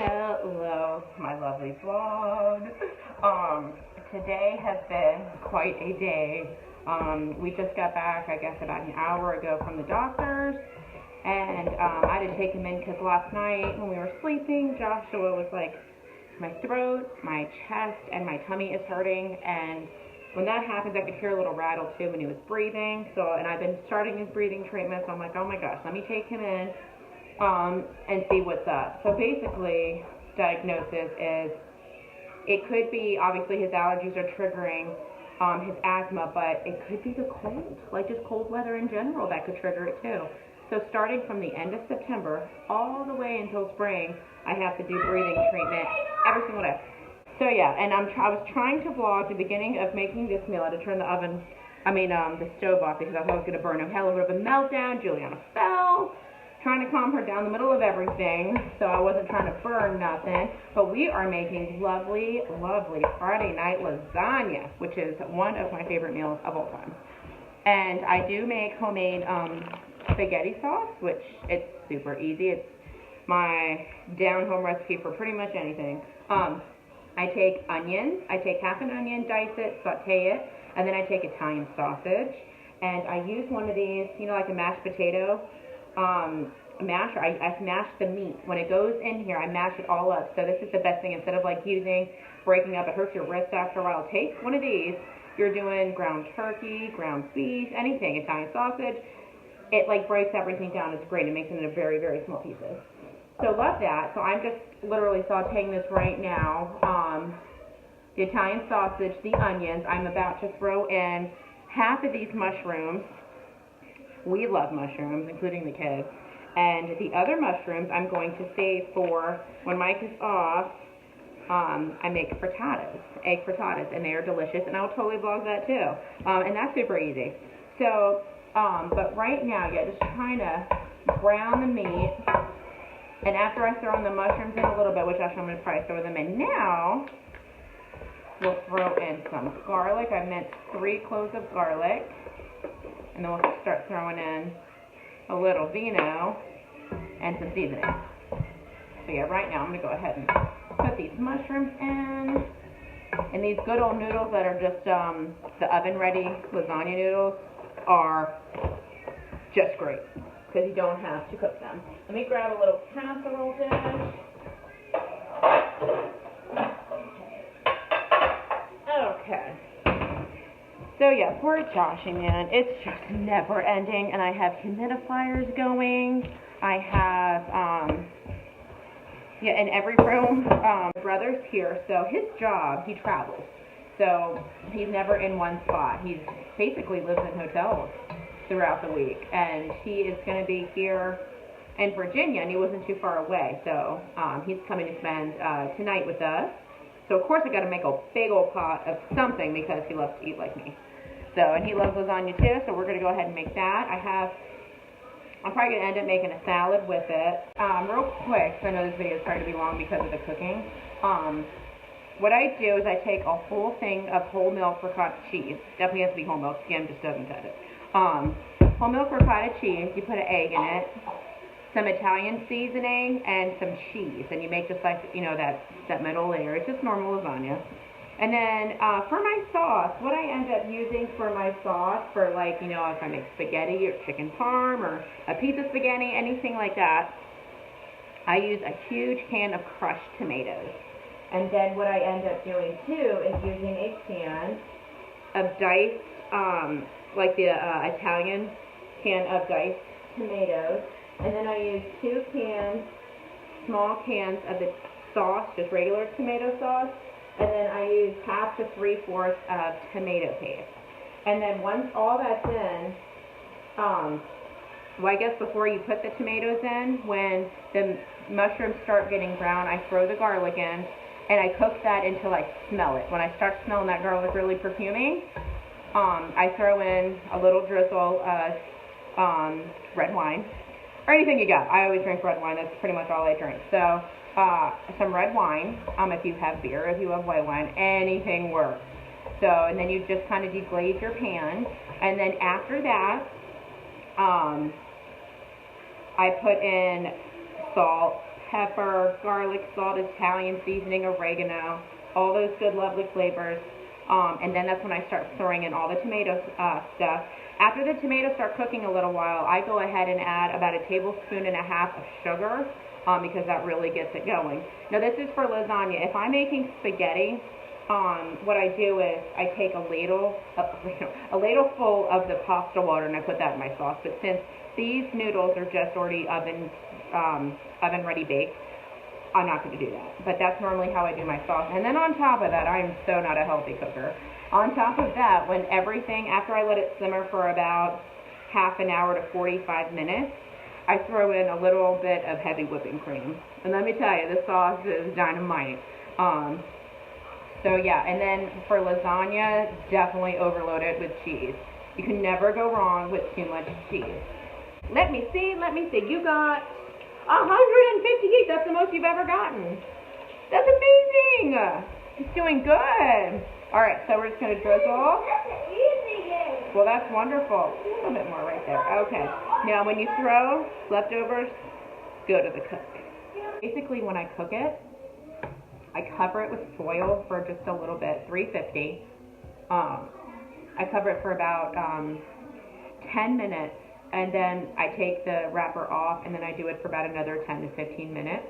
Hello, my lovely vlog. Today has been quite a day. We just got back, I guess, about an hour ago from the doctor's, and I had to take him in because last night when we were sleeping, Joshua was like, my throat, my chest, and my tummy is hurting, and when that happens, I could hear a little rattle too when he was breathing. And I've been starting his breathing treatment, so I'm like, oh my gosh, let me take him in and see what's up. So basically, diagnosis is, it could be, obviously his allergies are triggering his asthma, but it could be the cold, like just cold weather in general that could trigger it too. So starting from the end of September all the way until spring, I have to do breathing treatment every single day. So yeah, and I was trying to vlog the beginning of making this meal. I had to turn the stove off because I thought I was going to burn him. Had a little bit of a meltdown. Juliana fell, trying to calm her down in the middle of everything, so I wasn't trying to burn nothing. But we are making lovely, lovely Friday night lasagna, which is one of my favorite meals of all time. And I do make homemade spaghetti sauce, which it's super easy. It's my down-home recipe for pretty much anything. I take onions, I take half an onion, dice it, saute it, and then I take Italian sausage, and I use one of these, you know, like a mashed potato masher. I mash the meat. When it goes in here, I mash it all up. So this is the best thing. Instead of like breaking up, it hurts your wrist after a while. Take one of these. You're doing ground turkey, ground beef, anything, Italian sausage. It like breaks everything down. It's great. It makes it into very, very small pieces. So love that. So I'm just literally sauteing this right now. The Italian sausage, the onions. I'm about to throw in half of these mushrooms. We love mushrooms, including the kids. And the other mushrooms I'm going to save for when Mike is off. I make frittatas, egg frittatas, and they are delicious. And I'll totally vlog that too. And that's super easy. So, but right now, yeah, just trying to brown the meat. And after I throw in the mushrooms in a little bit, which actually I'm going to probably throw them in now, we'll throw in some garlic. I minced 3 cloves of garlic. And then we'll start throwing in a little vino and some seasoning. So yeah, right now I'm going to go ahead and put these mushrooms in. And these good old noodles that are just the oven-ready lasagna noodles are just great, because you don't have to cook them. Let me grab a little casserole dish. Okay. So yeah, poor Joshy, man, it's just never ending, and I have humidifiers going. I have, in every room. My brother's here, so his job, he travels. So he's never in one spot. He basically lives in hotels throughout the week, and he is going to be here in Virginia, and he wasn't too far away, so he's coming to spend tonight with us. So of course I got to make a big old pot of something because he loves to eat like me. So, and he loves lasagna too, so we're going to go ahead and make that. I'm probably going to end up making a salad with it. Real quick, because I know this video is starting to be long because of the cooking. What I do is I take a whole thing of whole milk ricotta cheese. Definitely has to be whole milk. Skim just doesn't cut it. Whole milk ricotta cheese. You put an egg in it, some Italian seasoning, and some cheese. And you make just like, you know, that middle layer. It's just normal lasagna. And then for my sauce, what I end up using for my sauce, for like, you know, if I make spaghetti or chicken parm or a pizza spaghetti, anything like that, I use a huge can of crushed tomatoes. And then what I end up doing too is using a can of diced, like the Italian can of diced tomatoes. And then I use 2 small cans of the sauce, just regular tomato sauce. And then I use half to 3/4 of tomato paste. And then once all that's in, I guess before you put the tomatoes in, when the mushrooms start getting brown, I throw the garlic in, and I cook that until I smell it. When I start smelling that garlic really perfuming, I throw in a little drizzle of red wine, or anything you got. I always drink red wine. That's pretty much all I drink. So some red wine, if you have beer, if you have white wine, anything works. So, and then you just kind of deglaze your pan, and then after that, I put in salt, pepper, garlic, salt, Italian seasoning, oregano, all those good, lovely flavors. And then that's when I start throwing in all the tomato stuff. After the tomatoes start cooking a little while, I go ahead and add about 1.5 tablespoons of sugar because that really gets it going. Now this is for lasagna. If I'm making spaghetti, what I do is I take a ladle full of the pasta water and I put that in my sauce. But since these noodles are just already oven ready baked, I'm not going to do that. But that's normally how I do my sauce. And then on top of that, I am so not a healthy cooker. On top of that, when everything, after I let it simmer for about half an hour to 45 minutes, I throw in a little bit of heavy whipping cream. And let me tell you, this sauce is dynamite. So yeah, and then for lasagna, definitely overload it with cheese. You can never go wrong with too much cheese. Let me see. You got 158. That's the most you've ever gotten. That's amazing. It's doing good. All right, so we're just going to drizzle. Well, that's wonderful. A little bit more right there. Okay. Now, when you throw leftovers, go to the cook. Basically, when I cook it, I cover it with foil for just a little bit, 350. I cover it for about 10 minutes. And then I take the wrapper off, and then I do it for about another 10 to 15 minutes.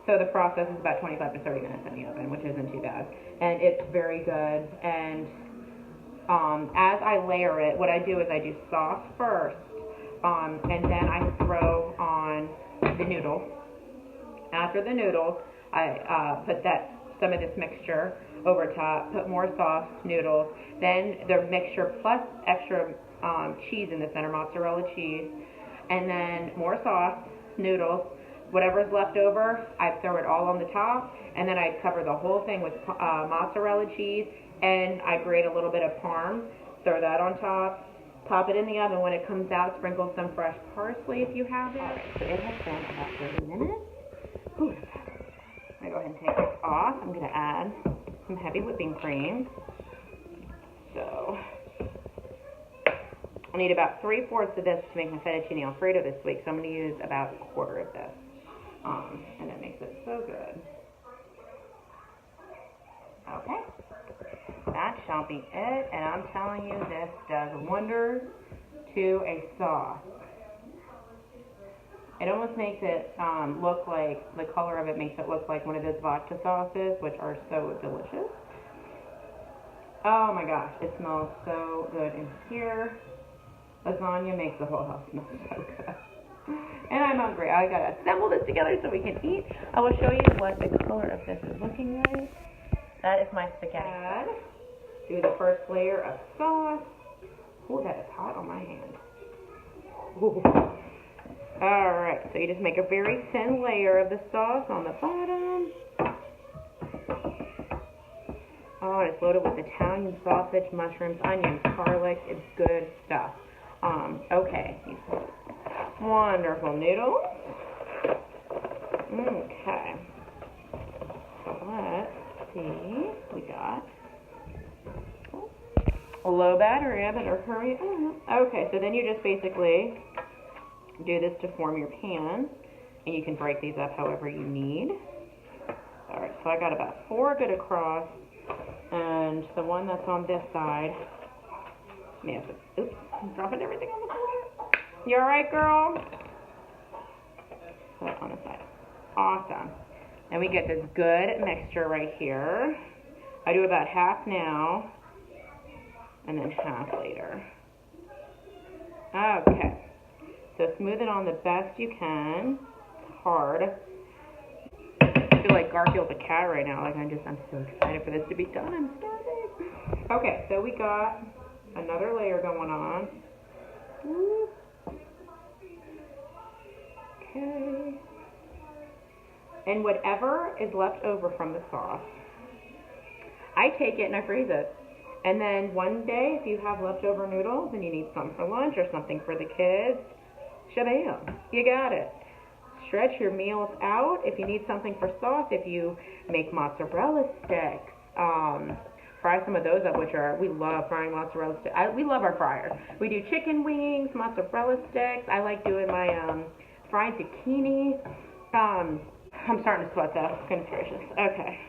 So the process is about 25 to 30 minutes in the oven, which isn't too bad. And it's very good. And as I layer it, what I do is I do sauce first, and then I throw on the noodles. After the noodles, I put some of this mixture over top, put more sauce, noodles, then the mixture plus extra cheese in the center, mozzarella cheese, and then more sauce, noodles, whatever's left over, I throw it all on the top, and then I cover the whole thing with mozzarella cheese, and I grate a little bit of parm, throw that on top, pop it in the oven. When it comes out, sprinkle some fresh parsley if you have it. All right, so it has been about 30 minutes. Ooh, I'm going to go ahead and take this off. I'm going to add some heavy whipping cream. So I'll need about 3/4 of this to make my fettuccine alfredo this week, so I'm going to use about 1/4 of this. And it makes it so good. Okay, that shall be it, and I'm telling you, this does wonders to a sauce. It almost makes it look like, the color of it makes it look like one of those vodka sauces, which are so delicious. Oh my gosh, it smells so good in here. Lasagna makes the whole house smell so good. And I'm hungry. I gotta assemble this together so we can eat. I will show you what the color of this is looking like. That is my spaghetti. Do the first layer of sauce. Oh, that is hot on my hand. Ooh. Alright, so you just make a very thin layer of the sauce on the bottom. Oh, and it's loaded with Italian sausage, mushrooms, onions, garlic. It's good stuff. Okay. Wonderful noodles. Okay. So let's see. We got a low battery, or hurry. Okay, so then you just basically do this to form your pan, and you can break these up however you need. Alright, so I got about 4 good across, and the one that's on this side, oops, I'm dropping everything on the floor. You alright, girl? Put it on the side. Awesome. And we get this good mixture right here. I do about half now, and then half later. Okay. So smooth it on the best you can. It's hard. I feel like Garfield the cat right now. Like I'm so excited for this to be done. I'm starving. Okay, so we got another layer going on. Okay. And whatever is left over from the sauce, I take it and I freeze it. And then one day, if you have leftover noodles and you need something for lunch or something for the kids, shabam, you got it. Stretch your meals out. If you need something for sauce, if you make mozzarella sticks, fry some of those up, we love frying mozzarella sticks. We love our fryer. We do chicken wings, mozzarella sticks. I like doing my fried zucchini. I'm starting to sweat though. Goodness gracious. Okay.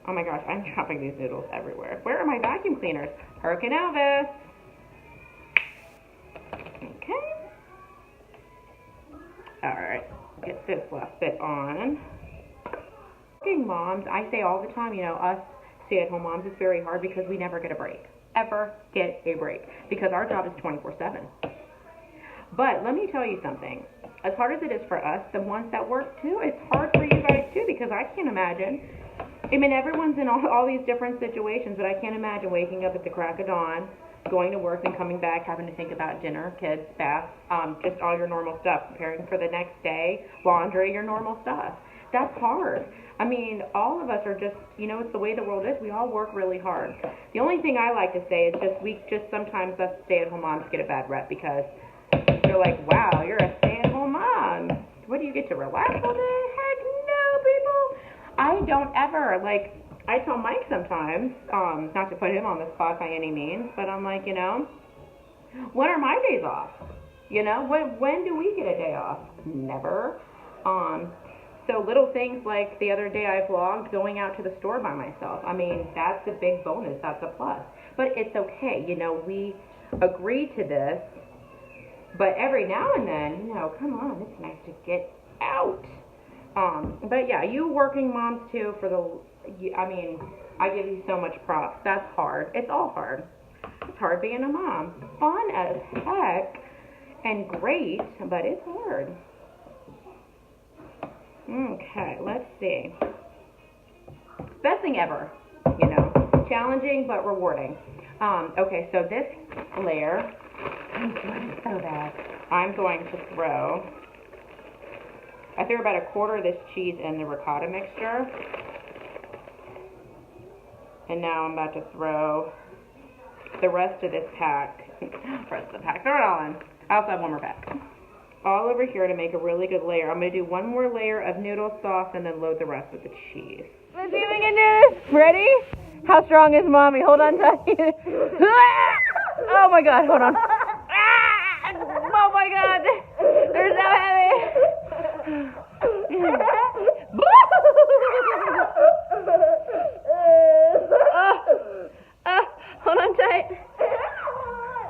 Oh my gosh, I'm dropping these noodles everywhere. Where are my vacuum cleaners? Hurricane Elvis. Okay. Alright, get this last bit on. Working moms, I say all the time, you know, us stay-at-home moms, it's very hard because we never get a break. Ever get a break. Because our job is 24/7. But let me tell you something. As hard as it is for us, the ones that work too, it's hard for you guys too, because I can't imagine. I mean, everyone's in all these different situations, but I can't imagine waking up at the crack of dawn, going to work and coming back, having to think about dinner, kids, bath, just all your normal stuff, preparing for the next day, laundry, your normal stuff. That's hard. I mean, all of us are just, you know, it's the way the world is. We all work really hard. The only thing I like to say is just sometimes us stay-at-home moms get a bad rep because they're like, wow, you're a stay-at-home mom. What, do you get to relax all day? Heck no, people. I don't ever, like, I tell Mike sometimes, not to put him on the spot by any means, but I'm like, you know, when are my days off? You know, when do we get a day off? Never. So little things like the other day I vlogged going out to the store by myself. I mean, that's a big bonus. That's a plus. But it's okay. You know, we agreed to this. But every now and then, you know, come on, it's nice to get out. But yeah, you working moms too I mean, I give you so much props. That's hard. It's all hard. It's hard being a mom. Fun as heck and great, but it's hard. Okay, let's see. Best thing ever, you know. Challenging but rewarding. Okay, so this layer, so bad. I'm going to throw, I threw about a quarter of this cheese in the ricotta mixture. And now I'm about to throw the rest of this pack. Throw it all in. I also have one more pack. All over here to make a really good layer. I'm going to do one more layer of noodle sauce and then load the rest with the cheese. Let's see if we can do this. Ready? How strong is mommy? Hold on tight. Oh my god, hold on. Oh my god. They're so heavy. Hold on tight.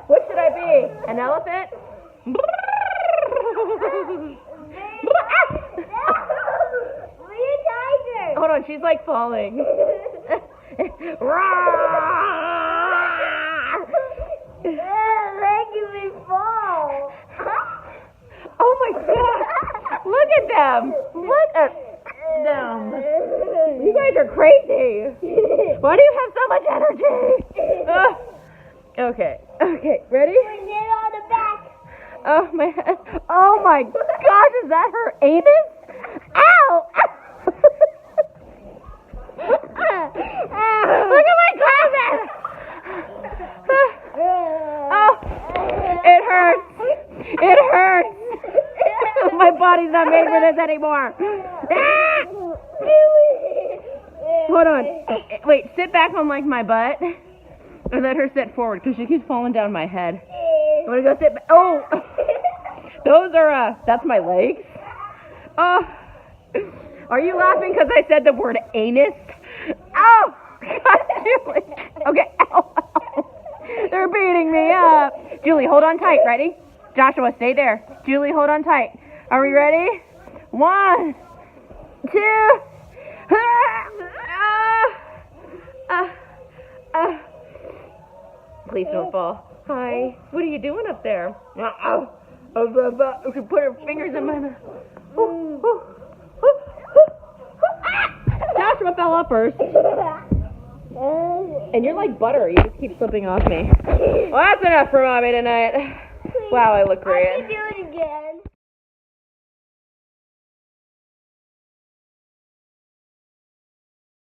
What should I be? An elephant? Hold on, she's like falling. Making me fall. Oh my god! Look at them! Look at them! You guys are crazy! Why do you have so much energy? Okay, ready? Bring it on the back. Oh my head. Oh my gosh, is that her anus? Ow! Look at my closet! Oh, it hurts. It hurts. My body's not made for this anymore. Hold on. Wait, sit back on like my butt. And let her sit forward because she keeps falling down my head. I'm gonna go sit back. Oh! Those are, that's my legs. Oh! Are you laughing because I said the word anus? Oh! God, Julie. Okay, ow, ow. They're beating me up. Julie, hold on tight. Ready? Joshua, stay there. Julie, hold on tight. Are we ready? 1, 2. Please don't fall. Hi. What are you doing up there? She put her fingers in my mouth. Joshua fell up first. And you're like butter. You just keep slipping off me. Well, that's enough for mommy tonight. Wow, I look great. I can do it again.